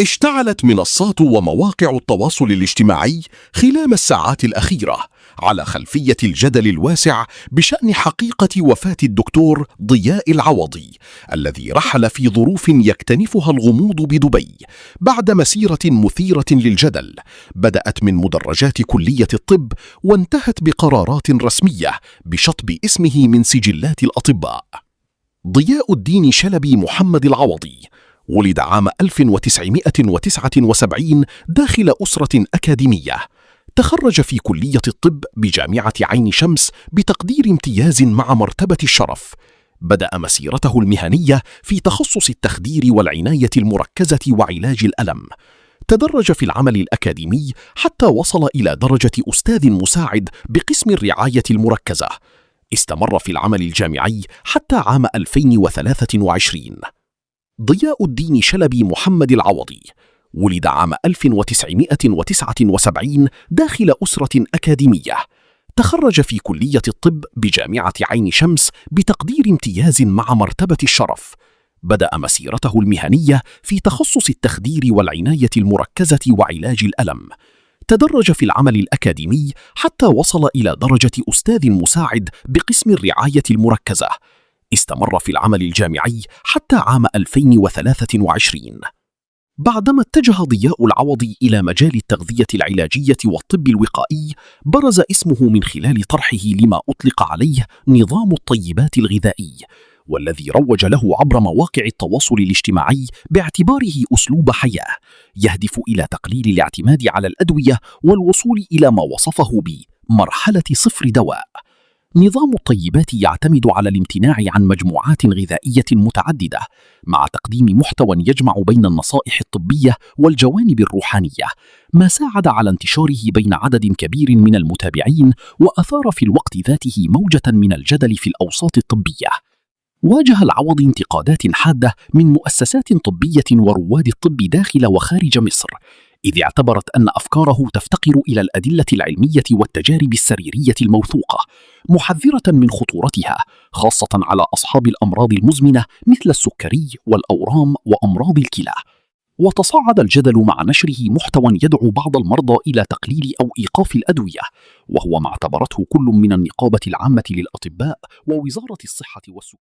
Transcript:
اشتعلت منصات ومواقع التواصل الاجتماعي خلال الساعات الأخيرة على خلفية الجدل الواسع بشأن حقيقة وفاة الدكتور ضياء العوضي، الذي رحل في ظروف يكتنفها الغموض بدبي بعد مسيرة مثيرة للجدل بدأت من مدرجات كلية الطب وانتهت بقرارات رسمية بشطب اسمه من سجلات الأطباء. ضياء الدين شلبي محمد العوضي ولد عام 1979 داخل أسرة أكاديمية. تخرج في كلية الطب بجامعة عين شمس بتقدير امتياز مع مرتبة الشرف. بدأ مسيرته المهنية في تخصص التخدير والعناية المركزة وعلاج الألم. تدرج في العمل الأكاديمي حتى وصل إلى درجة أستاذ مساعد بقسم الرعاية المركزة. استمر في العمل الجامعي حتى عام 2023. ضياء الدين شلبي محمد العوضي ولد عام 1979 داخل أسرة أكاديمية. تخرج في كلية الطب بجامعة عين شمس بتقدير امتياز مع مرتبة الشرف. بدأ مسيرته المهنية في تخصص التخدير والعناية المركزة وعلاج الألم. تدرج في العمل الأكاديمي حتى وصل إلى درجة أستاذ مساعد بقسم الرعاية المركزة. استمر في العمل الجامعي حتى عام 2023. بعدما اتجه ضياء العوضي إلى مجال التغذية العلاجية والطب الوقائي، برز اسمه من خلال طرحه لما أطلق عليه نظام الطيبات الغذائي، والذي روج له عبر مواقع التواصل الاجتماعي باعتباره أسلوب حياة يهدف إلى تقليل الاعتماد على الأدوية والوصول إلى ما وصفه بمرحلة صفر دواء. نظام الطيبات يعتمد على الامتناع عن مجموعات غذائية متعددة مع تقديم محتوى يجمع بين النصائح الطبية والجوانب الروحانية، ما ساعد على انتشاره بين عدد كبير من المتابعين وأثار في الوقت ذاته موجة من الجدل في الأوساط الطبية. واجه العوضي انتقادات حادة من مؤسسات طبية ورواد الطب داخل وخارج مصر، إذ اعتبرت أن أفكاره تفتقر إلى الأدلة العلمية والتجارب السريرية الموثوقة، محذرة من خطورتها خاصة على أصحاب الأمراض المزمنة مثل السكري والأورام وأمراض الكلى. وتصاعد الجدل مع نشره محتوى يدعو بعض المرضى إلى تقليل أو إيقاف الأدوية، وهو ما اعتبرته كل من النقابة العامة للأطباء ووزارة الصحة والسكان.